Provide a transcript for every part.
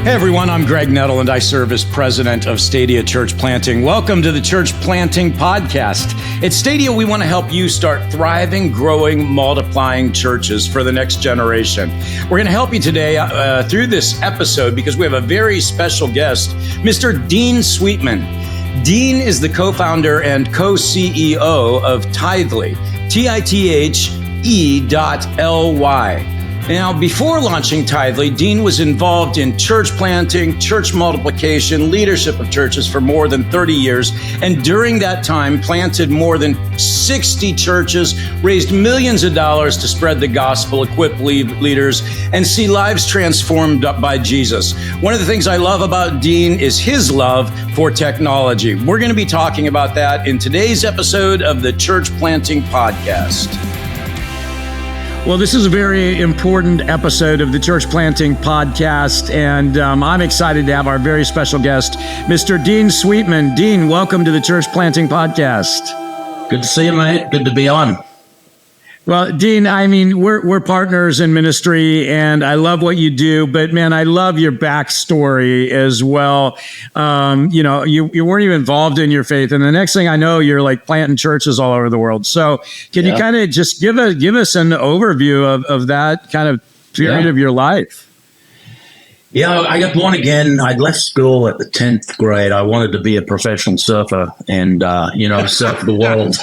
Hey everyone, I'm Greg Nettle and I serve as president of Stadia Church Planting. Welcome to the Church Planting Podcast. At Stadia, we want to help you start thriving, growing, multiplying churches for the next generation. We're going to help you today through this episode because we have a very special guest, Mr. Dean Sweetman. Dean is the co-founder and co-CEO of Tithely, Tithely.ly. Now, before launching Tithely, Dean was involved in church planting, church multiplication, leadership of churches for more than 30 years. And during that time, planted more than 60 churches, raised millions of dollars to spread the gospel, equip leaders, and see lives transformed by Jesus. One of the things I love about Dean is his love for technology. We're going to be talking about that in today's episode of the Church Planting Podcast. Well, this is a very important episode of the Church Planting Podcast, and I'm excited to have our very special guest, Mr. Dean Sweetman. Dean, welcome to the Church Planting Podcast. Good to see you, mate. Good to be on. Well, Dean, I mean, we're partners in ministry, and I love what you do. But man, I love your backstory as well. You weren't even involved in your faith, and the next thing I know, you're like planting churches all over the world. So, can you kind of just give us an overview of that kind of period of your life? Yeah, I got born again. I'd left school at the 10th grade. I wanted to be a professional surfer and, surf the world.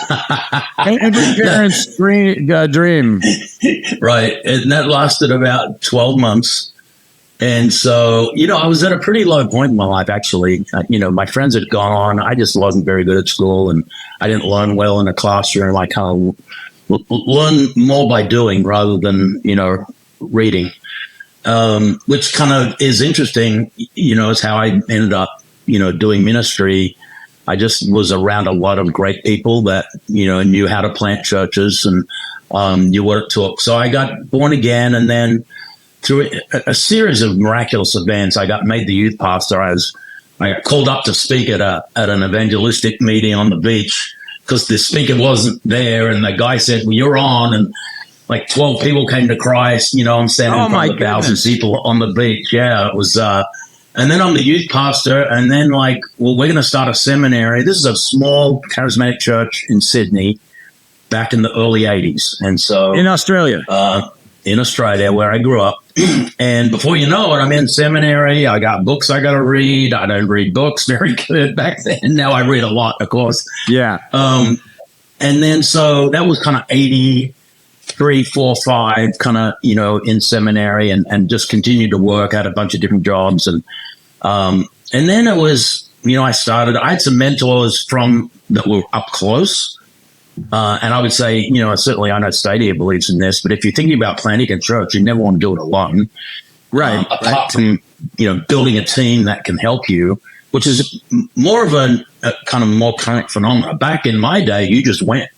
Every parent's dream. Right. And that lasted about 12 months. And so, I was at a pretty low point in my life, actually. My friends had gone on. I just wasn't very good at school, and I didn't learn well in a classroom. I kind of learn more by doing rather than, reading. Which kind of is interesting, is how I ended up, doing ministry. I just was around a lot of great people that, knew how to plant churches and knew what it took. So I got born again, and then through a series of miraculous events, I got made the youth pastor. I got called up to speak at an evangelistic meeting on the beach because the speaker wasn't there, and the guy said, "Well, you're on," and like 12 people came to Christ. I'm standing in front of 1,000 people on the beach. Yeah, it was. And then I'm the youth pastor. And then we're going to start a seminary. This is a small charismatic church in Sydney back in the early 80s. And so in Australia, where I grew up. And before you know it, I'm in seminary. I got books I got to read. I don't read books very good back then. Now I read a lot, of course. Yeah. And then so that was kind of 83, 4, 5, kind of, in seminary and just continued to work, had a bunch of different jobs. And then it was, I had some mentors that were up close. And I would say, certainly I know Stadia believes in this, but if you're thinking about planting a church, you never want to do it alone. Right. Apart from, building a team that can help you, which is more of a kind of more current phenomenon. Back in my day, you just went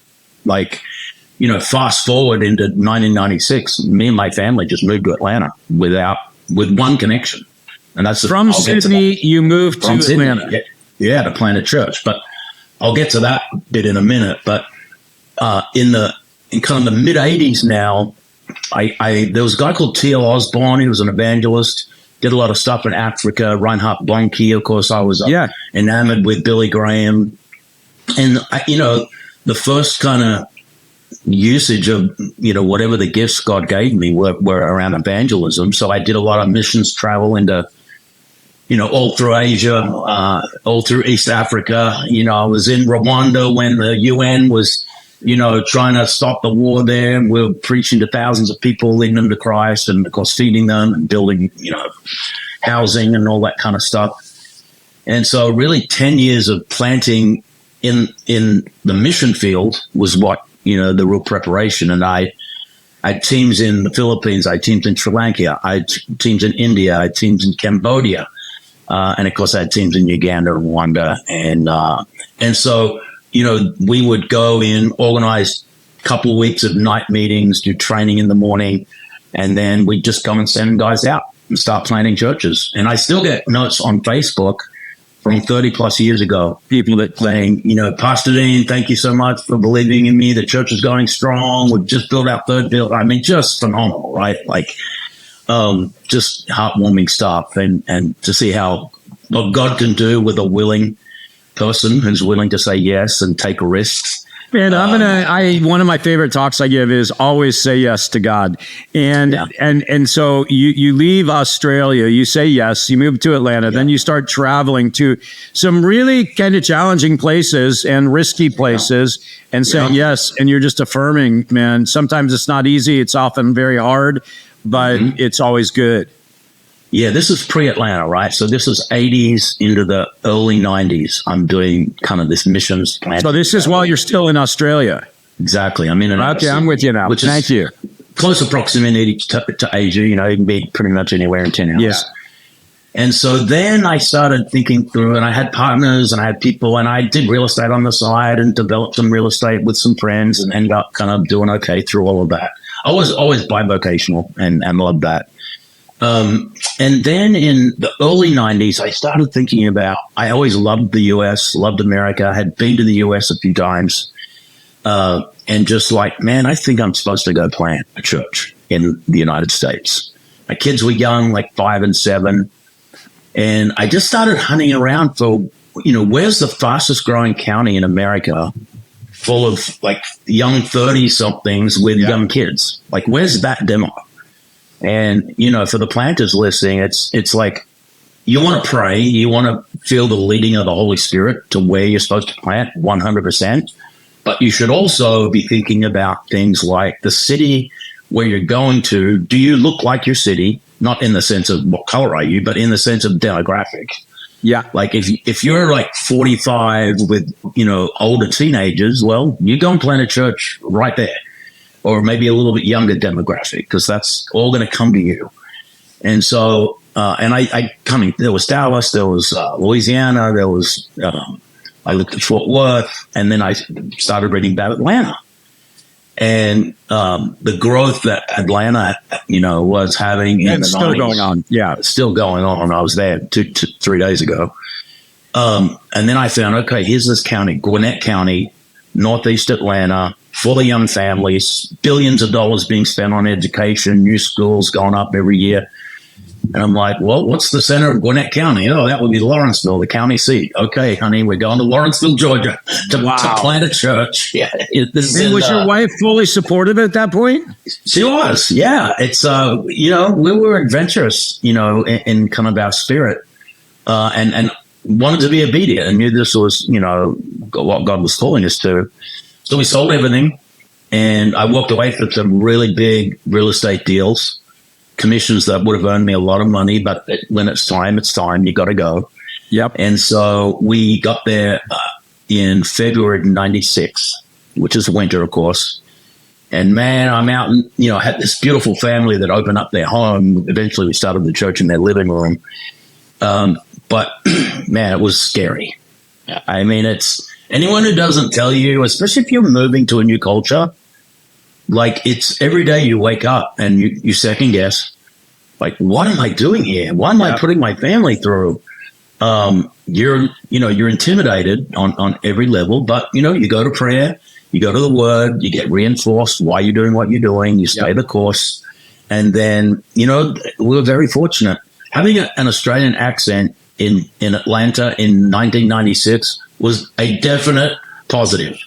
fast forward into 1996, me and my family just moved to Atlanta with one connection. And that's from Sydney, you moved to Atlanta. Yeah, to plant a church. But I'll get to that bit in a minute. But in kind of the mid 80s now, there was a guy called T.L. Osborne. He was an evangelist, did a lot of stuff in Africa. Reinhard Bonnke, of course, I was enamored with Billy Graham. And, the first kind of usage of, whatever the gifts God gave me were around evangelism. So I did a lot of missions travel into, all through Asia, all through East Africa. I was in Rwanda when the UN was, trying to stop the war there. And we were preaching to thousands of people, leading them to Christ and, of course, feeding them and building, housing and all that kind of stuff. And so really 10 years of planting in the mission field was what, the real preparation. And I had teams in the Philippines, I had teams in Sri Lanka, I had teams in India, I had teams in Cambodia, and of course I had teams in Uganda, Rwanda, and so we would go in, organize a couple of weeks of night meetings, do training in the morning, and then we'd just go and send guys out and start planting churches. And I still get notes on Facebook from 30 plus years ago, people that saying, Pastor Dean, thank you so much for believing in me. The church is going strong. We've just built our third building. I mean, just phenomenal, right? just heartwarming stuff, and to see what God can do with a willing person who's willing to say yes and take risks. And one of my favorite talks I give is always say yes to God. And so you leave Australia, you say yes, you move to Atlanta, then you start traveling to some really kind of challenging places and risky places and saying yes. And you're just affirming, man, sometimes it's not easy. It's often very hard, but it's always good. Yeah, this is pre-Atlanta, right? So this is 80s into the early 90s. I'm doing kind of this missions plan. So this is while you're still in Australia. Exactly. I'm in an Okay, I'm with you now. Thank you. Closer proximity to Asia. You can be pretty much anywhere in 10 hours. Yeah. And so then I started thinking through, and I had partners and I had people, and I did real estate on the side and developed some real estate with some friends and ended up kind of doing okay through all of that. I was always bi-vocational and loved that. And then in the early 90s, I started thinking about, I always loved the US, loved America, had been to the US a few times, and just like, man, I think I'm supposed to go plant a church in the United States. My kids were young, like 5 and 7, and I just started hunting around for, where's the fastest growing county in America full of like young 30-somethings with young kids? Like, where's that demo? And, for the planters listening, it's like you want to pray, you want to feel the leading of the Holy Spirit to where you're supposed to plant 100%. But you should also be thinking about things like the city where you're going to. Do you look like your city? Not in the sense of what color are you, but in the sense of demographic. Yeah. Like if you're like 45 with, older teenagers, well, you go and plant a church right there. Or maybe a little bit younger demographic, because that's all going to come to you. And so, there was Dallas, there was Louisiana, there was, I looked at Fort Worth, and then I started reading about Atlanta. And the growth that Atlanta, was having in the 90s. Still going on. Yeah. Still going on. I was there 3 days ago. And then I found, okay, here's this county, Gwinnett County, Northeast Atlanta, full of young families, billions of dollars being spent on education, new schools going up every year. And I'm like, well, what's the center of Gwinnett County? Oh, that would be Lawrenceville, the county seat. Okay, honey, we're going to Lawrenceville, Georgia to plant a church. Yeah. Was your wife fully supportive at that point? She was, yeah. It's, we were adventurous, in kind of our spirit, and wanted to be obedient and knew this was, what God was calling us to. So we sold everything, and I walked away from some really big real estate deals, commissions that would have earned me a lot of money, but when it's time, you got to go. Yep. And so we got there in February of 96, which is winter, of course. And man, I'm out and, I had this beautiful family that opened up their home. Eventually we started the church in their living room. But man, it was scary. I mean, it's anyone who doesn't tell you, especially if you're moving to a new culture, like it's every day you wake up and you second guess, like, what am I doing here? What am I putting my family through? You're intimidated on every level, but you go to prayer, you go to the word, you get reinforced why you're doing what you're doing, you stay the course. And then, we were very fortunate. Having an Australian accent in Atlanta in 1996 was a definite positive.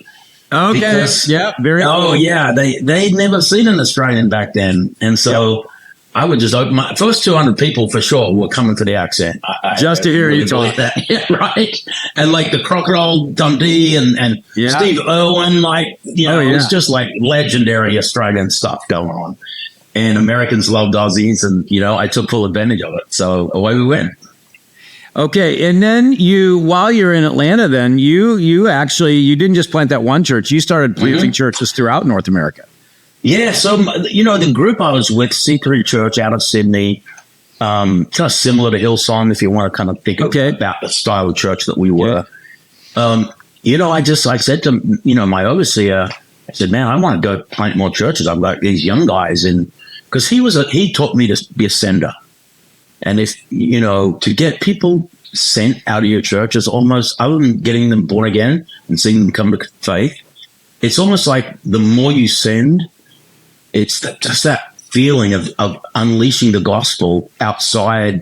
Okay. Because, very cool. Yeah, they'd never seen an Australian back then. And so I would just open my first 200 people for sure were coming for the accent. Just to hear you talk. That. Yeah, right. And like the Crocodile Dundee and Steve Irwin, it was just like legendary Australian stuff going on. And Americans loved Aussies, and, I took full advantage of it. So away we went. Okay, and then while you're in Atlanta, then you didn't just plant that one church. You started planting churches throughout North America. Yeah, so the group I was with, C3 Church out of Sydney, kind of similar to Hillsong, if you want to kind of think about the style of church that we were. Yeah. I said to my overseer, I said, man, I want to go plant more churches. I've got these young guys, and because he taught me to be a sender. And if, to get people sent out of your church is almost, other than getting them born again and seeing them come to faith, it's almost like the more you send, it's just that feeling of unleashing the gospel outside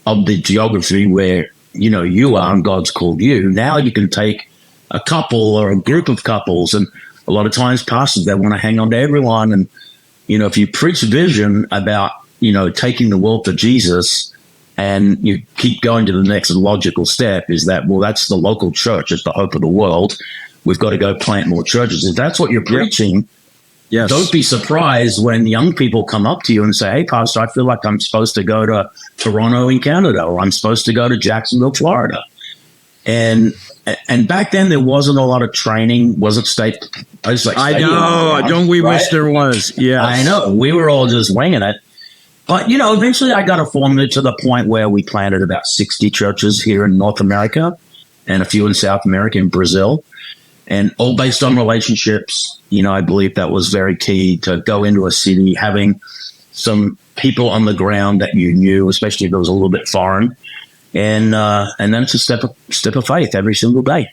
of the geography where, you are and God's called you. Now you can take a couple or a group of couples, and a lot of times pastors, they want to hang on to everyone. And, if you preach vision about, taking the world to Jesus, and you keep going to the next logical step is that, well, that's the local church. It's the hope of the world. We've got to go plant more churches. If that's what you're preaching, yes. Don't be surprised when young people come up to you and say, hey, Pastor, I feel like I'm supposed to go to Toronto in Canada, or I'm supposed to go to Jacksonville, Florida. And back then there wasn't a lot of training. Was it state? I was like, I know. Don't we wish there was? Yeah, I know. We were all just winging it. But, eventually I got a formula to the point where we planted about 60 churches here in North America and a few in South America and Brazil, and all based on relationships. I believe that was very key to go into a city, having some people on the ground that you knew, especially if it was a little bit foreign. And then it's a step of faith every single day.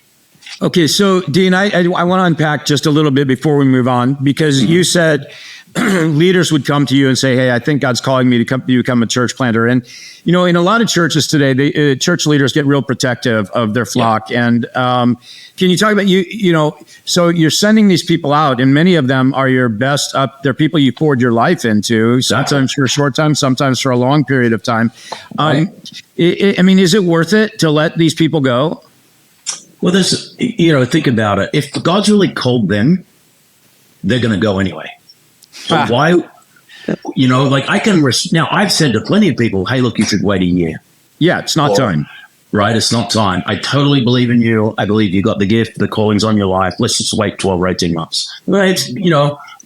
Okay, so Dean, I want to unpack just a little bit before we move on, because you said leaders would come to you and say, hey, I think God's calling me to become a church planter. And, in a lot of churches today, church leaders get real protective of their flock. Yeah. And can you talk about, so you're sending these people out, and many of them are your best up. They're people you poured your life into, sometimes for a short time, sometimes for a long period of time. Right. Is it worth it to let these people go? Well, think about it. If God's really called them, they're going to go anyway. So why, I can, now I've said to plenty of people, hey, look, you should wait a year. Yeah, it's not time. Right, it's not time. I totally believe in you. I believe you got the gift, the calling's on your life. Let's just wait 12 or 18 months. It's,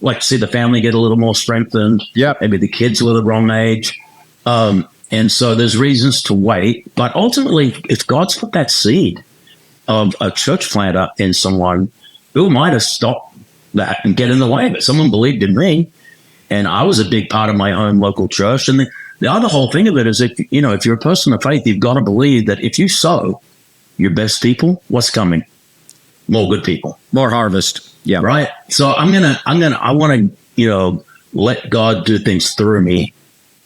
like to see the family get a little more strengthened. Yeah. Maybe the kids were the wrong age. And so there's reasons to wait. But ultimately, if God's put that seed of a church planter in someone, who might have stopped that and get in the way, but someone believed in me, and I was a big part of my own local church. And the other whole thing of it is, if you're a person of faith, you've got to believe that if you sow your best people, what's coming? More good people, more harvest. Yeah, right. So I want to let God do things through me,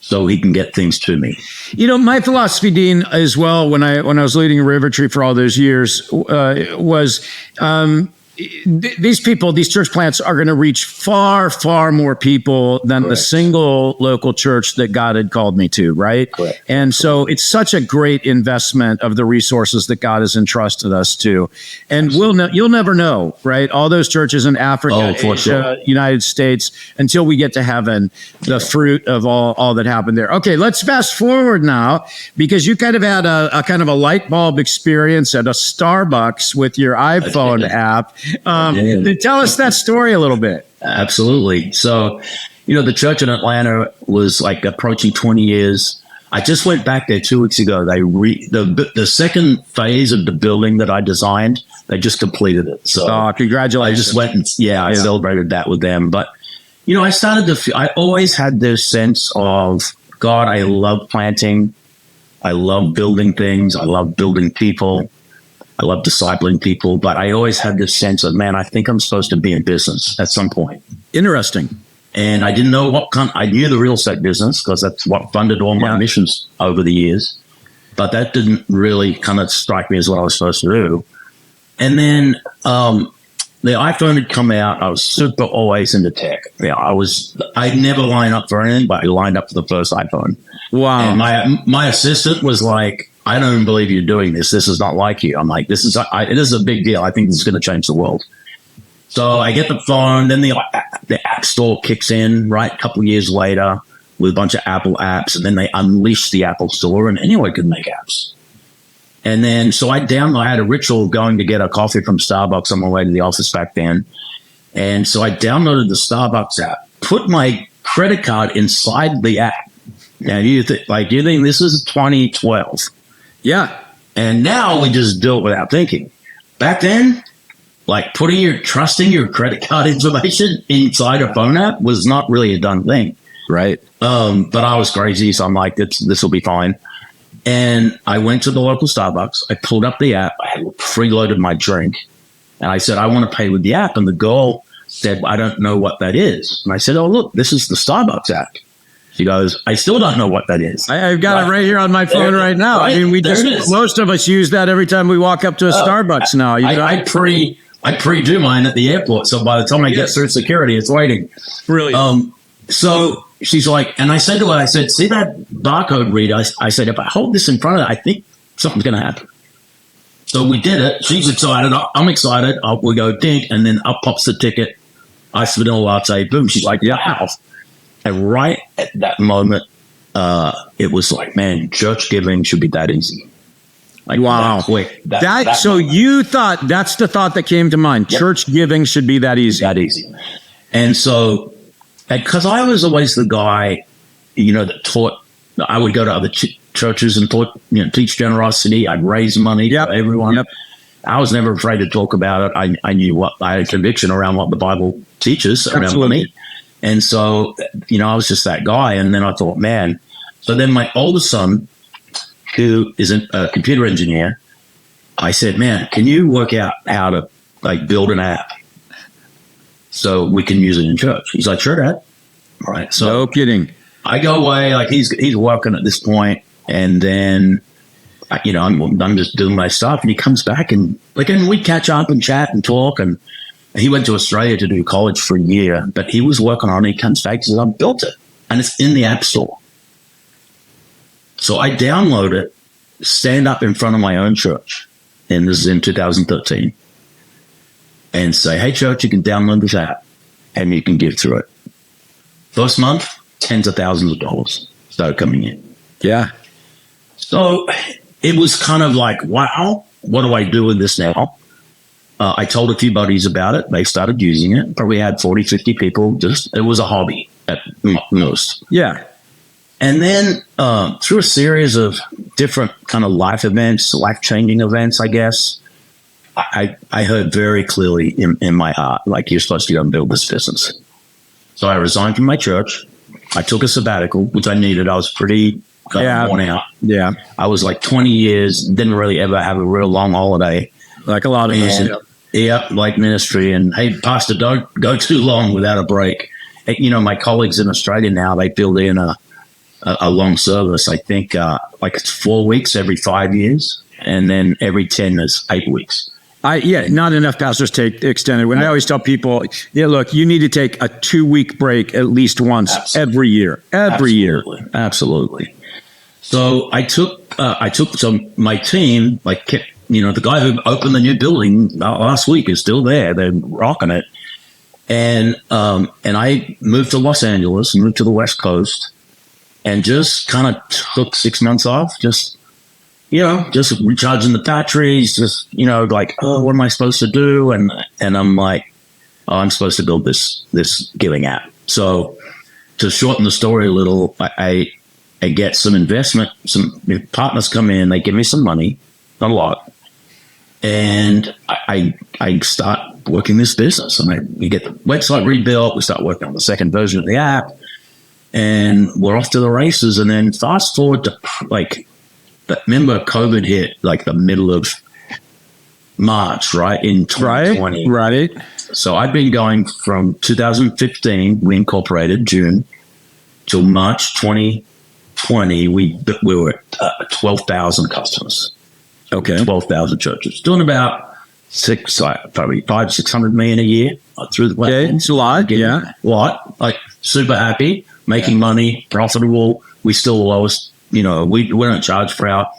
so he can get things to me. My philosophy, Dean, as well, when I was leading a river tree for all those years, was these people, these church plants are going to reach far, far more people than the single local church that God had called me to, right? Correct. And so it's such a great investment of the resources that God has entrusted us to. And you'll never know, right? All those churches in Africa, Asia, United States, until we get to heaven, the fruit of all that happened there. Okay, let's fast forward now, because you kind of had a kind of a light bulb experience at a Starbucks with your iPhone app. Tell us that story a little bit. Absolutely. So, the church in Atlanta was like approaching 20 years. I just went back there 2 weeks ago. The second phase of the building that I designed, they just completed it. So, congratulations! I just went and I celebrated that with them. But I started to. I always had this sense of, God, I love planting. I love building things. I love building people. I love discipling people, but I always had this sense of, man, I think I'm supposed to be in business at some point. Interesting. And I didn't know what I knew the real estate business, because that's what funded all my missions over the years. But that didn't really kind of strike me as what I was supposed to do. And then the iPhone had come out. I was super always into tech. I'd never line up for anything, but I lined up for the first iPhone. Wow. And my assistant was like, I don't even believe you're doing this. This is not like you. I'm like, this is a big deal. I think this is going to change the world. So I get the phone, then the App Store kicks in, right? A couple of years later with a bunch of Apple apps, and then they unleash the Apple Store, and anyone could make apps. And then, so I had a ritual going to get a coffee from Starbucks on my way to the office back then. And so I downloaded the Starbucks app, put my credit card inside the app. Now, you think this is 2012. Yeah. And now we just do it without thinking. Back then, like trusting your credit card information inside a phone app was not really a done thing. Right. But I was crazy. So I'm like, this will be fine. And I went to the local Starbucks. I pulled up the app. I had preloaded my drink. And I said, I want to pay with the app. And the girl said, I don't know what that is. And I said, oh, look, this is the Starbucks app. She goes, I still don't know what that is. I've got it right here on my phone right now. Right? I mean, most of us use that every time we walk up to a Starbucks now. I pre-do mine at the airport, so by the time I get through security, it's waiting. Brilliant. So she's like, and I said to her, I said, see that barcode reader? I said, if I hold this in front of it, I think something's going to happen. So we did it. She's excited. I'm excited. We go dink, and then up pops the ticket. Iced vanilla latte. Boom. She's like, yeah. And right at that moment, it was like, man, church giving should be that easy. Like, wow. That quick. So you thought, that's the thought that came to mind. Yep. Church giving should be that easy. That easy. And so, because I was always the guy, that taught, I would go to other churches and taught, teach generosity. I'd raise money for everyone. Yep. I was never afraid to talk about it. I knew I had a conviction around what the Bible teaches around money. And so, I was just that guy. And then I thought, man. So then my oldest son, who is a computer engineer, I said, man, can you work out how to build an app so we can use it in church? He's like, sure, Dad. All right. So no kidding. I go away, he's working at this point, and then I'm just doing my stuff, and he comes back and we catch up and chat and talk, and he went to Australia to do college for a year, but he was working on it. He comes back and says, I built it, and it's in the App Store. So I download it, stand up in front of my own church, and this is in 2013, and say, hey, church, you can download this app, and you can give through it. First month, tens of thousands of dollars started coming in. Yeah. So it was kind of like, wow, what do I do with this now? I told a few buddies about it. They started using it. Probably had 40, 50 people. It was a hobby at most. Yeah. And then through a series of different kind of life-changing events, I guess, I heard very clearly in my heart, like, you're supposed to go and build this business. So I resigned from my church. I took a sabbatical, which I needed. I was pretty worn out. Yeah. I was like 20 years, didn't really ever have a real long holiday. Like a lot of us. Yeah, like ministry. And, hey, Pastor, don't go too long without a break. My colleagues in Australia now, they build in a long service. I think it's 4 weeks every 5 years, and then every 10 is 8 weeks. Not enough pastors take extended. When I always tell people, look, you need to take a 2-week break at least once every year. Absolutely. So I took my team, the guy who opened the new building last week is still there. They're rocking it. And I moved to Los Angeles, moved to the West Coast, and just kind of took 6 months off, just recharging the batteries, what am I supposed to do? And I'm like, I'm supposed to build this giving app. So to shorten the story a little, I get some investment, some partners come in, they give me some money, not a lot. And I start working this business, and we get the website rebuilt. We start working on the second version of the app, and we're off to the races. And then fast forward to remember COVID hit the middle of March, right? In 2020. Right. So I've been going from 2015, we incorporated June, till March 2020, we were at 12,000 customers. Okay. 12,000 churches. Doing about probably 500-600 million a year through the platform. Okay, it's a lot. Yeah. A lot. Super happy, making money, profitable. We still the lowest. We don't charge for our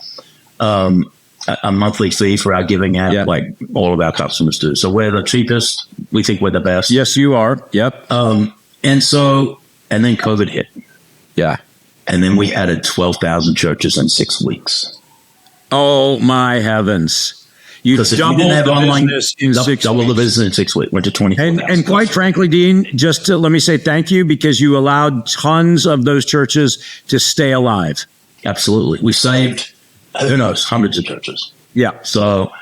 a monthly fee for our giving app, like all of our customers do. So we're the cheapest. We think we're the best. Yes, you are. Yep. And then COVID hit. Yeah. And then we added 12,000 churches in 6 weeks. Oh my heavens! You doubled the business in 6 weeks. Double the business in 6 weeks. Went to 20,000. And quite frankly, Dean, just let me say thank you, because you allowed tons of those churches to stay alive. Absolutely. We saved, who knows, hundreds of churches. Yeah. So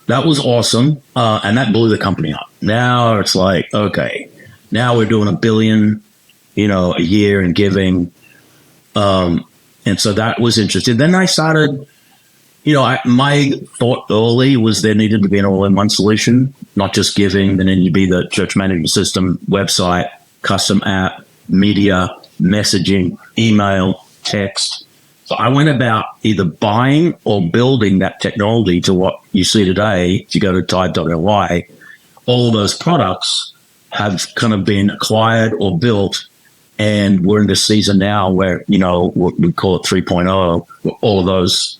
that was awesome. And that blew the company up. Now it's like, okay, now we're doing $1 billion, a year in giving. And so that was interesting. Then I started, my thought early was there needed to be an all-in-one solution, not just giving. There needed to be the church management system, website, custom app, media, messaging, email, text. So I went about either buying or building that technology to what you see today. If you go to tithe.ly, all those products have kind of been acquired or built. And we're in this season now where, we call it 3.0, where all those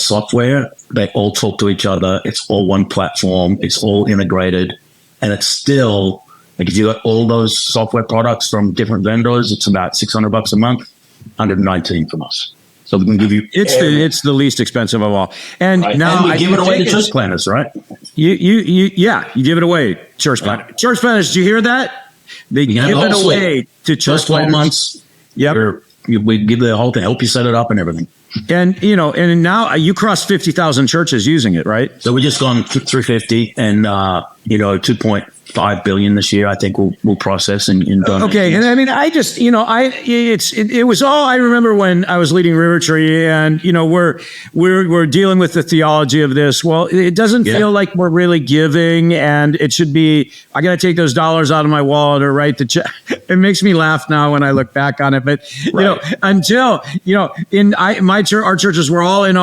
software, they all talk to each other. It's all one platform. It's all integrated. And it's still, like if you got all those software products from different vendors, it's about $600 a month, $119 from us. So we can give you. It's the least expensive of all. And right. now and we give it away to church planners, right? You give it away, church planners. Right. Church planners, did you hear that? They give it away to church planners. 12 months. Yep. We give the whole thing, help you set it up and everything. And, and now you crossed 50,000 churches using it, right? So we just gone 350 and, 2.5 billion this year, I think we'll process in donations. Okay. And I mean, I just, it was all, I remember when I was leading River Tree and, we're dealing with the theology of this. Well, it doesn't feel like we're really giving, and it should be, I got to take those dollars out of my wallet or write the check. It makes me laugh now when I look back on it. But, until, in our churches were all in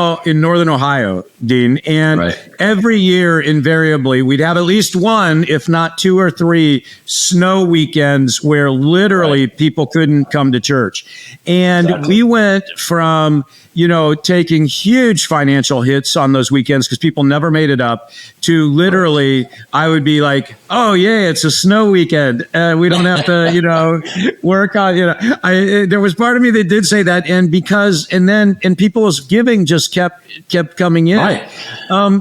Northern Ohio, Dean, and every year invariably we'd have at least one, if not 2 or 3 snow weekends where literally people couldn't come to church. And we went from, taking huge financial hits on those weekends because people never made it up to literally, I would be like, oh yeah, it's a snow weekend. We don't have to, work on, there was part of me that did say that. And and people's giving just kept coming in. Right.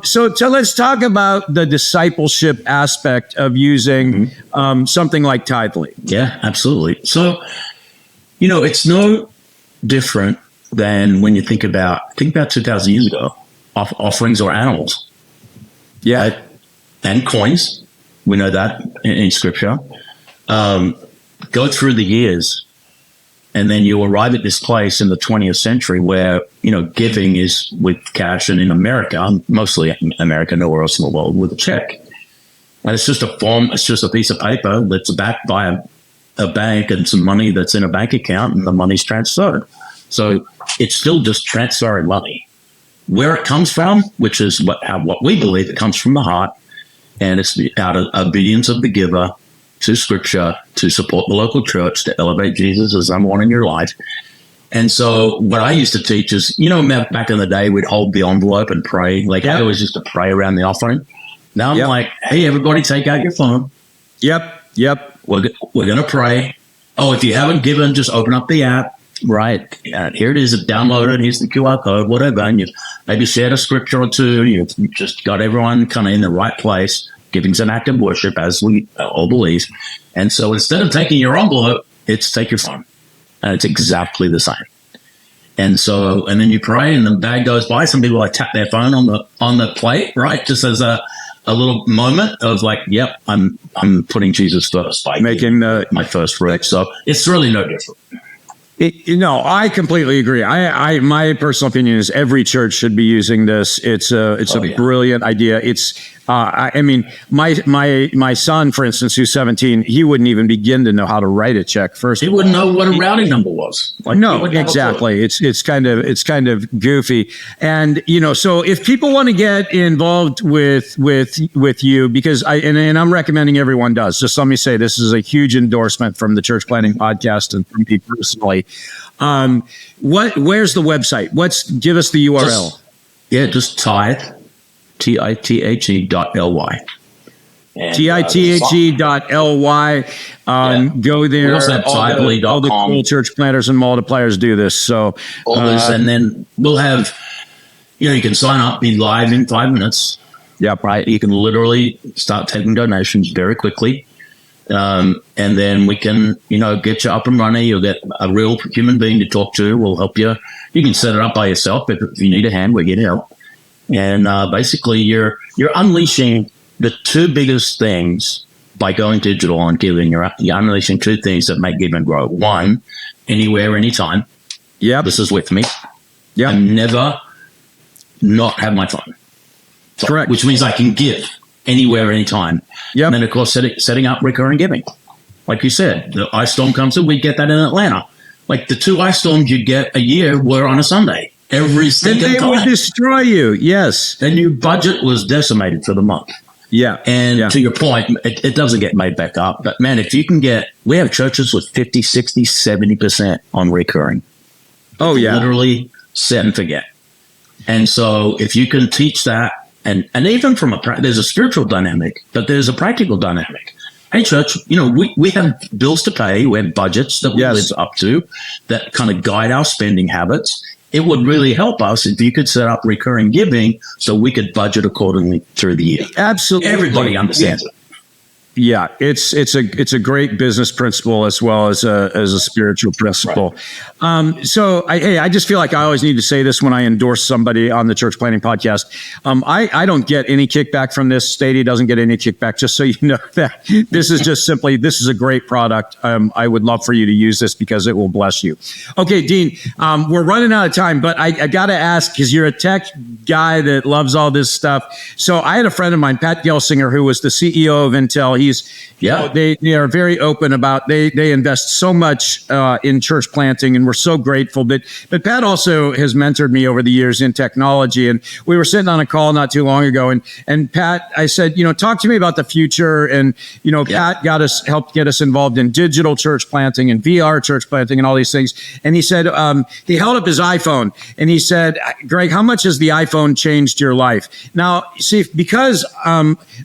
So let's talk about the discipleship aspect of using something like Tithely. Yeah, absolutely. So, it's no different than when you think about 2,000 years ago, offerings or animals. Yeah. Right? And coins. We know that in scripture. Go through the years, and then you arrive at this place in the 20th century where, giving is with cash, and in America, mostly America, nowhere else in the world, with a check. And it's just a form, it's just a piece of paper that's backed by a bank and some money that's in a bank account, and the money's transferred. So it's still just transferring money. Where it comes from, which is what we believe, it comes from the heart, and it's out of obedience of the giver to scripture, to support the local church, to elevate Jesus as number one in your life. And so what I used to teach is, back in the day, we'd hold the envelope and pray. I always used to pray around the offering. Now I'm like, hey, everybody take out your phone. Yep. We're going to pray. Oh, if you haven't given, just open up the app. Right. Here it is. Download it. Here's the QR code, whatever. And you maybe shared a scripture or two. You've just got everyone kind of in the right place. Giving's an act of worship, as we all believe. And so instead of taking your envelope, it's take your phone. And it's exactly the same. And then you pray, and the bag goes by. Some people tap their phone on the plate, right? Just as a little moment of yep, I'm putting Jesus first by making my first fruit. So it's really no different. I completely agree. My personal opinion is every church should be using this. It's a brilliant idea. It's, my son, for instance, who's 17, he wouldn't even begin to know how to write a check first. He wouldn't know what a routing number was. No, exactly. It's kind of goofy. And, so if people want to get involved with you, because I'm recommending everyone does, just let me say, this is a huge endorsement from the Church Planting Podcast and from me personally. Where's the website? Give us the URL. Just Tithe, TITHE.ly. TITHE.ly. Go there. We also have Tithely.com. All the cool church planters and multipliers do this. So, and then we'll have, you can sign up, be live in 5 minutes. Yep. Right. You can literally start taking donations very quickly. And then we can, get you up and running. You'll get a real human being to talk to. We'll help you. You can set it up by yourself. If you need a hand, we get help. And basically, you're unleashing the 2 biggest things by going digital and giving. You're unleashing 2 things that make giving grow. 1, anywhere, anytime. Yeah, this is with me. Yeah, I never not have my phone. Correct. Which means I can give anywhere, anytime. Yeah. And then, of course, setting up recurring giving. like you said, the ice storm comes in, we get that in Atlanta. Like the 2 ice storms you get a year were on a Sunday. Every single time. And they would destroy you, yes. And your budget was decimated for the month. Yeah. And to your point, it doesn't get made back up. But man, if you can we have churches with 50, 60, 70% on recurring. Oh, yeah. Literally set and forget. And so if you can teach that, and even from there's a spiritual dynamic, but there's a practical dynamic. Hey, church, we have bills to pay. We have budgets that we live up to that kind of guide our spending habits. It would really help us if you could set up recurring giving so we could budget accordingly through the year. Absolutely. Everybody understands it. Yeah, it's a great business principle as well as a spiritual principle. Right. So I just feel like I always need to say this when I endorse somebody on the Church Planting Podcast. I don't get any kickback from this. Stadia doesn't get any kickback. Just so you know that this is just simply, this is a great product. I would love for you to use this because it will bless you. Okay, Dean, we're running out of time, but I got to ask, because you're a tech guy that loves all this stuff. So I had a friend of mine, Pat Gelsinger, who was the CEO of Intel. They are very open about they invest so much in church planting, and we're so grateful. But Pat also has mentored me over the years in technology, and we were sitting on a call not too long ago, and Pat, I said, talk to me about the future, and Pat helped get us involved in digital church planting and VR church planting and all these things. And he said he held up his iPhone and he said, Greg, how much has the iPhone changed your life? Now, see, because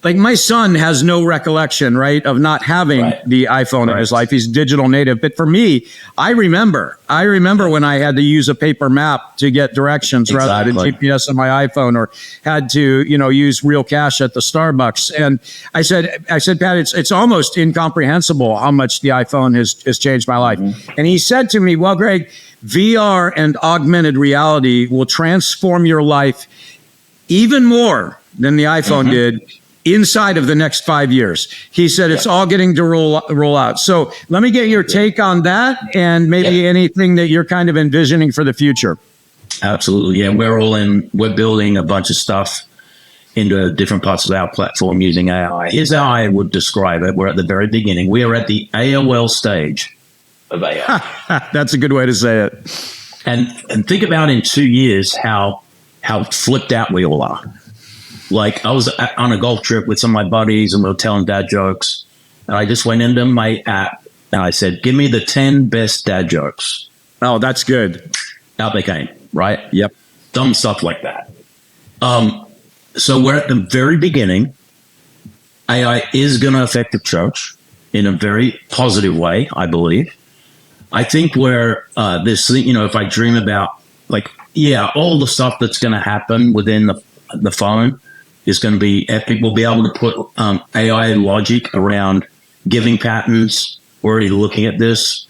like my son has no recollection, right, of not having the iPhone in his life. He's digital native. But for me, I remember when I had to use a paper map to get directions rather than GPS on my iPhone, or had to, use real cash at the Starbucks. And I said, Pat, it's almost incomprehensible how much the iPhone has changed my life. Mm-hmm. And he said to me, well, Greg, VR and augmented reality will transform your life even more than the iPhone did inside of the next 5 years. He said it's all getting to roll out. So let me get your take on that, and maybe anything that you're kind of envisioning for the future. Absolutely. Yeah, we're building a bunch of stuff into different parts of our platform using AI. Here's how I would describe it. We're at the very beginning. We are at the AOL stage of AI. That's a good way to say it. And think about in 2 years how flipped out we all are. Like, I was on a golf trip with some of my buddies, and we were telling dad jokes. And I just went into my app and I said, give me the 10 best dad jokes. Oh, that's good. Out they came, right? Yep. Dumb stuff like that. So we're at the very beginning. AI is going to affect the church in a very positive way, I believe. I think where this thing, if I dream about, all the stuff that's going to happen within the phone is going to be epic. We'll be able to put AI logic around giving patterns. We're already looking at this,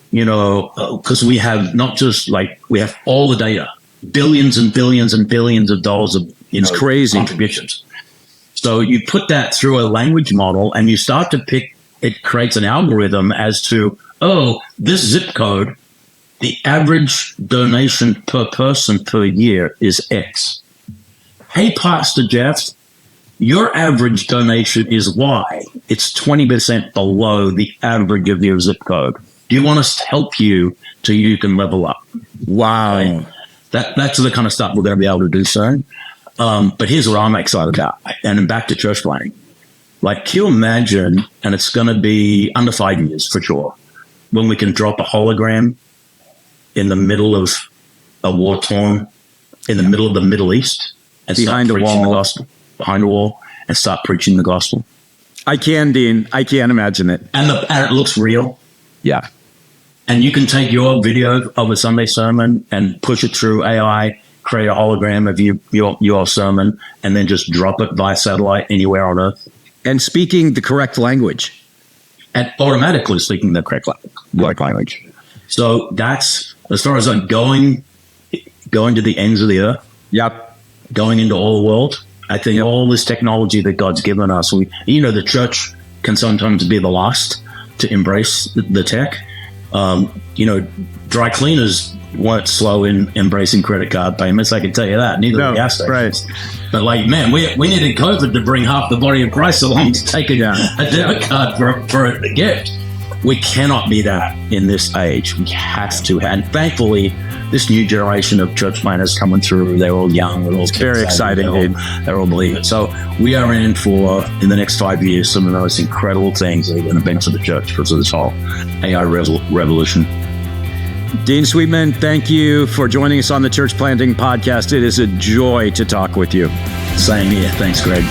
because we have not just we have all the data, billions and billions and billions of dollars of it's crazy contributions. So you put that through a language model, and you start to it creates an algorithm as to, this zip code, the average donation per person per year is X. Hey, Pastor Jeff, your average donation is Y. It's 20% below the average of your zip code. Do you want us to help you so you can level up? Wow. Right? That's the kind of stuff we're going to be able to do soon. But here's what I'm excited about. And then back to church planting. Can you imagine, and it's going to be under 5 years for sure, when we can drop a hologram in the middle of a war-torn, in the middle of the Middle East, and behind a wall, and start preaching the gospel. I can, Dean. I can't imagine it. And it looks real. Yeah. And you can take your video of a Sunday sermon and push it through AI, create a hologram of your sermon, and then just drop it via satellite anywhere on Earth. And speaking the correct language. And automatically speaking the correct language. So that's, as far as going to the ends of the earth. Yep. Going into all the world. I think all this technology that God's given us, the church can sometimes be the last to embrace the tech. Dry cleaners weren't slow in embracing credit card payments. I can tell you that. Neither were gas stations. Right. But we needed COVID to bring half the body of Christ along to take a debit card for a gift. We cannot be that in this age. We have to. And thankfully, this new generation of church planners coming through, they're all young. They're all very exciting, dude. They're all believers. So we are in for, in the next 5 years, some of the most incredible things that are going to benefit the church because of this whole AI revolution. Dean Sweetman, thank you for joining us on the Church Planting Podcast. It is a joy to talk with you. Same here. Thanks, Greg.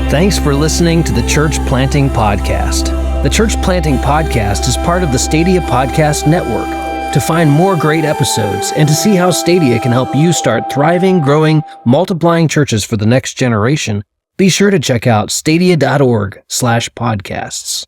Thanks for listening to the Church Planting Podcast. The Church Planting Podcast is part of the Stadia Podcast Network. To find more great episodes and to see how Stadia can help you start thriving, growing, multiplying churches for the next generation, be sure to check out stadia.org/podcasts.